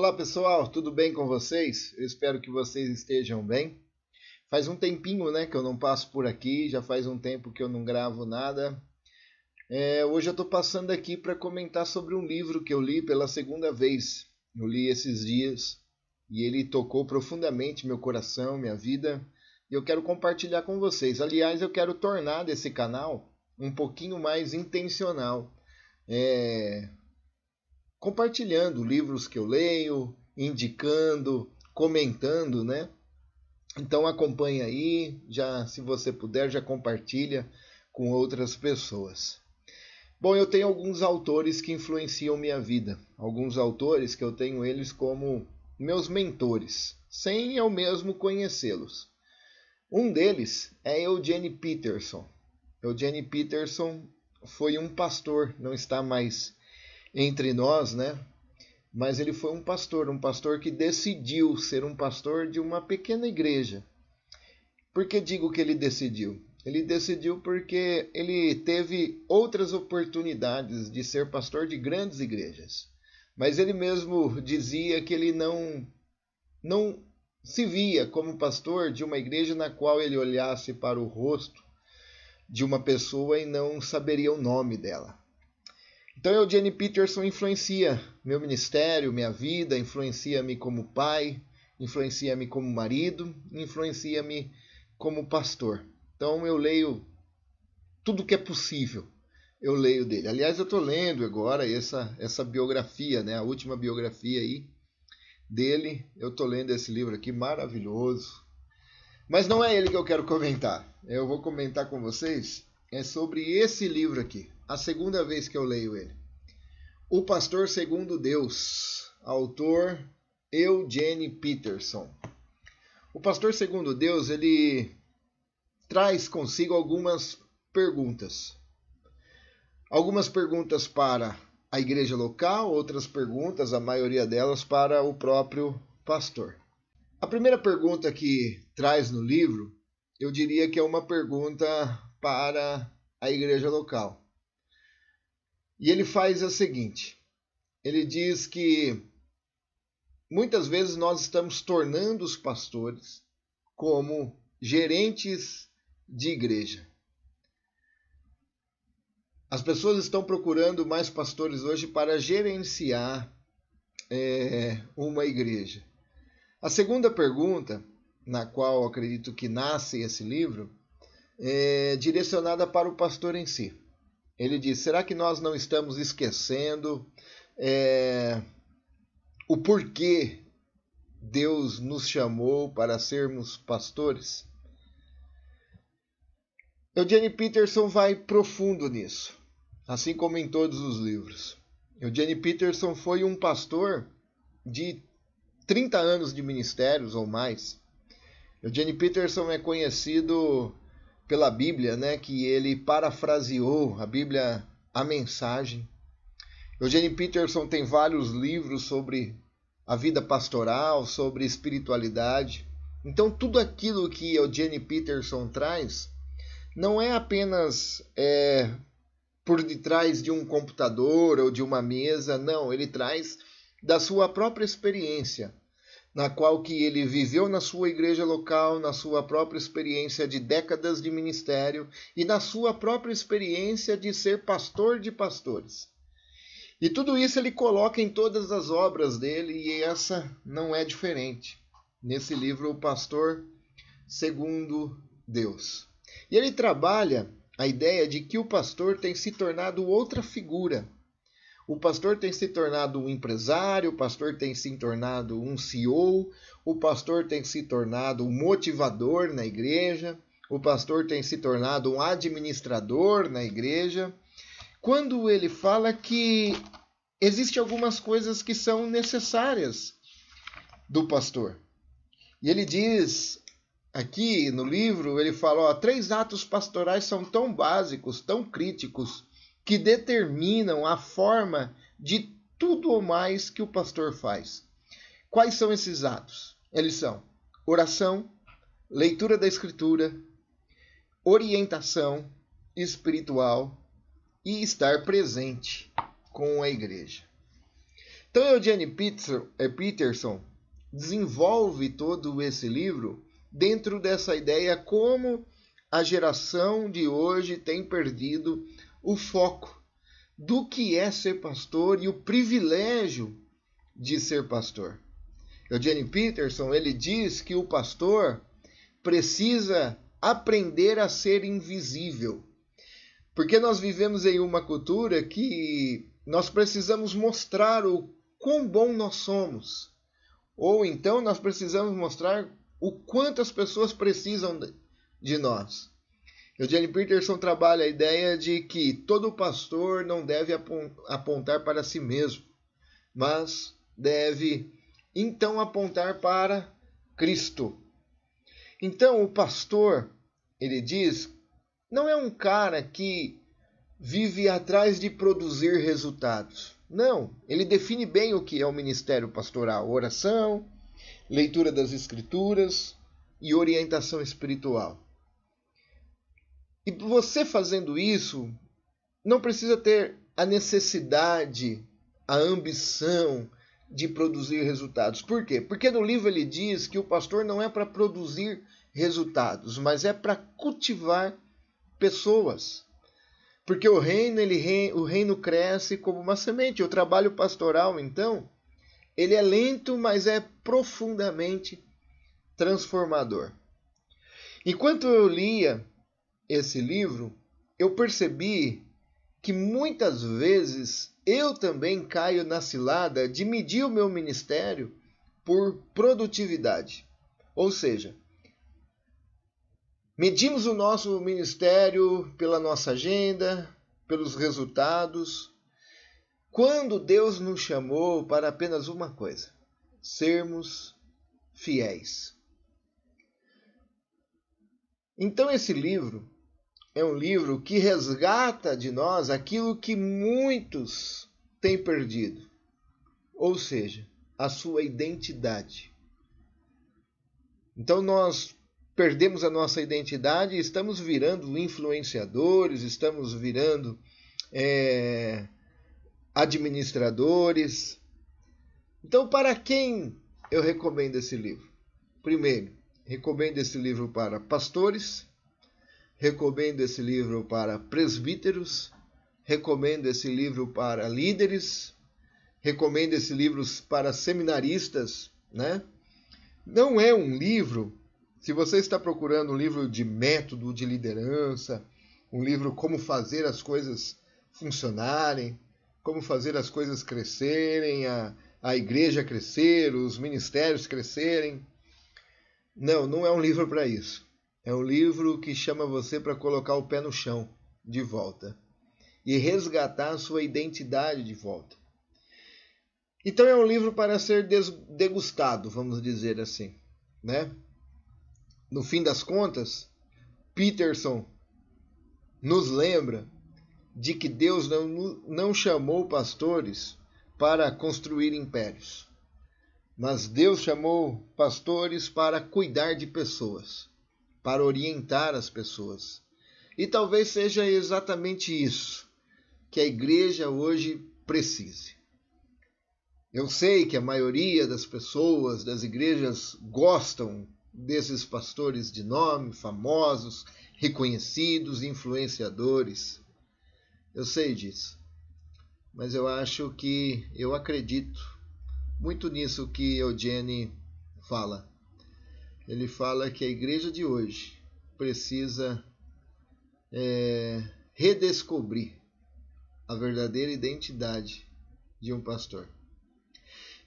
Olá pessoal, tudo bem com vocês? Eu espero que vocês estejam bem. Faz um tempinho, né, que eu não passo por aqui, já faz um tempo que eu não gravo nada. Hoje eu estou passando aqui para comentar sobre um livro que eu li pela segunda vez. Eu li esses dias e ele tocou profundamente meu coração, minha vida, e eu quero compartilhar com vocês. Aliás, eu quero tornar desse canal um pouquinho mais intencional. Compartilhando livros que eu leio, indicando, comentando, né? Então acompanha aí, já se você puder, já compartilha com outras pessoas. Bom, eu tenho alguns autores que influenciam minha vida, alguns autores que eu tenho eles como meus mentores, sem eu mesmo conhecê-los. Um deles é Eugene Peterson. Eugene Peterson foi um pastor, não está mais entre nós, né? Mas ele foi um pastor que decidiu ser um pastor de uma pequena igreja. Por que digo que ele decidiu? Ele decidiu porque ele teve outras oportunidades de ser pastor de grandes igrejas. Mas ele mesmo dizia que ele não se via como pastor de uma igreja na qual ele olhasse para o rosto de uma pessoa e não saberia o nome dela. Então, Eugene Peterson influencia meu ministério, minha vida, influencia-me como pai, influencia-me como marido, influencia-me como pastor. Então, eu leio tudo que é possível, eu leio dele. Aliás, eu estou lendo agora essa biografia, né? A última biografia aí dele. Eu estou lendo esse livro aqui, maravilhoso. Mas não é ele que eu quero comentar. Eu vou comentar com vocês sobre esse livro aqui. A segunda vez que eu leio ele. O Pastor Segundo Deus, autor Eugene Peterson. O Pastor Segundo Deus, ele traz consigo algumas perguntas. Algumas perguntas para a igreja local, outras perguntas, a maioria delas, para o próprio pastor. A primeira pergunta que traz no livro, eu diria que é uma pergunta para a igreja local. E ele faz a seguinte, ele diz que muitas vezes nós estamos tornando os pastores como gerentes de igreja. As pessoas estão procurando mais pastores hoje para gerenciar uma igreja. A segunda pergunta, na qual eu acredito que nasce esse livro, é direcionada para o pastor em si. Ele diz, será que nós não estamos esquecendo o porquê Deus nos chamou para sermos pastores? Eugene Peterson vai profundo nisso, assim como em todos os livros. Eugene Peterson foi um pastor de 30 anos de ministérios ou mais. Eugene Peterson é conhecido pela Bíblia, né, que ele parafraseou a Bíblia, a mensagem. Eugene Peterson tem vários livros sobre a vida pastoral, sobre espiritualidade. Então, tudo aquilo que Eugene Peterson traz não é apenas por detrás de um computador ou de uma mesa, não, ele traz da sua própria experiência, na qual que ele viveu na sua igreja local, na sua própria experiência de décadas de ministério e na sua própria experiência de ser pastor de pastores. E tudo isso ele coloca em todas as obras dele e essa não é diferente. Nesse livro, O Pastor Segundo Deus. E ele trabalha a ideia de que o pastor tem se tornado outra figura. O pastor tem se tornado um empresário, o pastor tem se tornado um CEO, o pastor tem se tornado um motivador na igreja, o pastor tem se tornado um administrador na igreja. Quando ele fala que existem algumas coisas que são necessárias do pastor. E ele diz, aqui no livro, ele fala, 3 atos pastorais são tão básicos, tão críticos, que determinam a forma de tudo ou mais que o pastor faz. Quais são esses atos? Eles são oração, leitura da Escritura, orientação espiritual e estar presente com a igreja. Então, Eugene Peterson desenvolve todo esse livro dentro dessa ideia como a geração de hoje tem perdido o foco do que é ser pastor e o privilégio de ser pastor. Eugene Peterson, ele diz que o pastor precisa aprender a ser invisível. Porque nós vivemos em uma cultura que nós precisamos mostrar o quão bom nós somos. Ou então nós precisamos mostrar o quanto as pessoas precisam de nós. Eugene Peterson trabalha a ideia de que todo pastor não deve apontar para si mesmo, mas deve então apontar para Cristo. Então o pastor, ele diz, não é um cara que vive atrás de produzir resultados. Não, ele define bem o que é o ministério pastoral: oração, leitura das escrituras e orientação espiritual. E você fazendo isso, não precisa ter a necessidade, a ambição de produzir resultados. Por quê? Porque no livro ele diz que o pastor não é para produzir resultados, mas é para cultivar pessoas. Porque o reino cresce como uma semente. O trabalho pastoral, então, ele é lento, mas é profundamente transformador. Enquanto eu lia esse livro, eu percebi que muitas vezes eu também caio na cilada de medir o meu ministério por produtividade. Ou seja, medimos o nosso ministério pela nossa agenda, pelos resultados, quando Deus nos chamou para apenas uma coisa: sermos fiéis. Então esse livro é um livro que resgata de nós aquilo que muitos têm perdido, ou seja, a sua identidade. Então nós perdemos a nossa identidade e estamos virando influenciadores, estamos virando administradores. Então, para quem eu recomendo esse livro? Primeiro, recomendo esse livro para pastores, recomendo esse livro para presbíteros, recomendo esse livro para líderes, recomendo esse livro para seminaristas, né? Não é um livro, se você está procurando um livro de método de liderança, um livro como fazer as coisas funcionarem, como fazer as coisas crescerem, a igreja crescer, os ministérios crescerem. Não é um livro para isso. É um livro que chama você para colocar o pé no chão de volta e resgatar a sua identidade de volta. Então é um livro para ser degustado, vamos dizer assim, né? No fim das contas, Peterson nos lembra de que Deus não chamou pastores para construir impérios, mas Deus chamou pastores para cuidar de pessoas, para orientar as pessoas. E talvez seja exatamente isso que a igreja hoje precise. Eu sei que a maioria das pessoas, das igrejas, gostam desses pastores de nome, famosos, reconhecidos, influenciadores. Eu sei disso. Mas eu acredito muito nisso que Eugene fala. Ele fala que a igreja de hoje precisa redescobrir a verdadeira identidade de um pastor.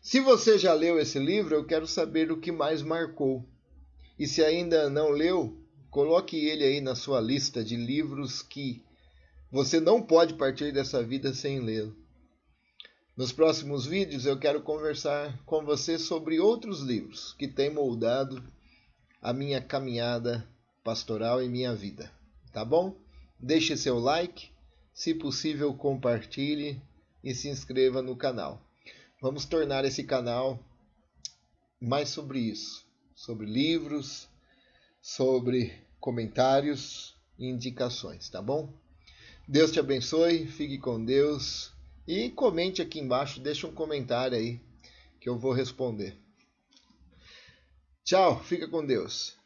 Se você já leu esse livro, eu quero saber o que mais marcou. E se ainda não leu, coloque ele aí na sua lista de livros que você não pode partir dessa vida sem lê-lo. Nos próximos vídeos eu quero conversar com você sobre outros livros que têm moldado a minha caminhada pastoral e minha vida. Tá bom? Deixe seu like, se possível compartilhe e se inscreva no canal. Vamos tornar esse canal mais sobre isso, sobre livros, sobre comentários e indicações, tá bom? Deus te abençoe, fique com Deus E comente aqui embaixo, deixa um comentário aí que eu vou responder. Tchau, fica com Deus.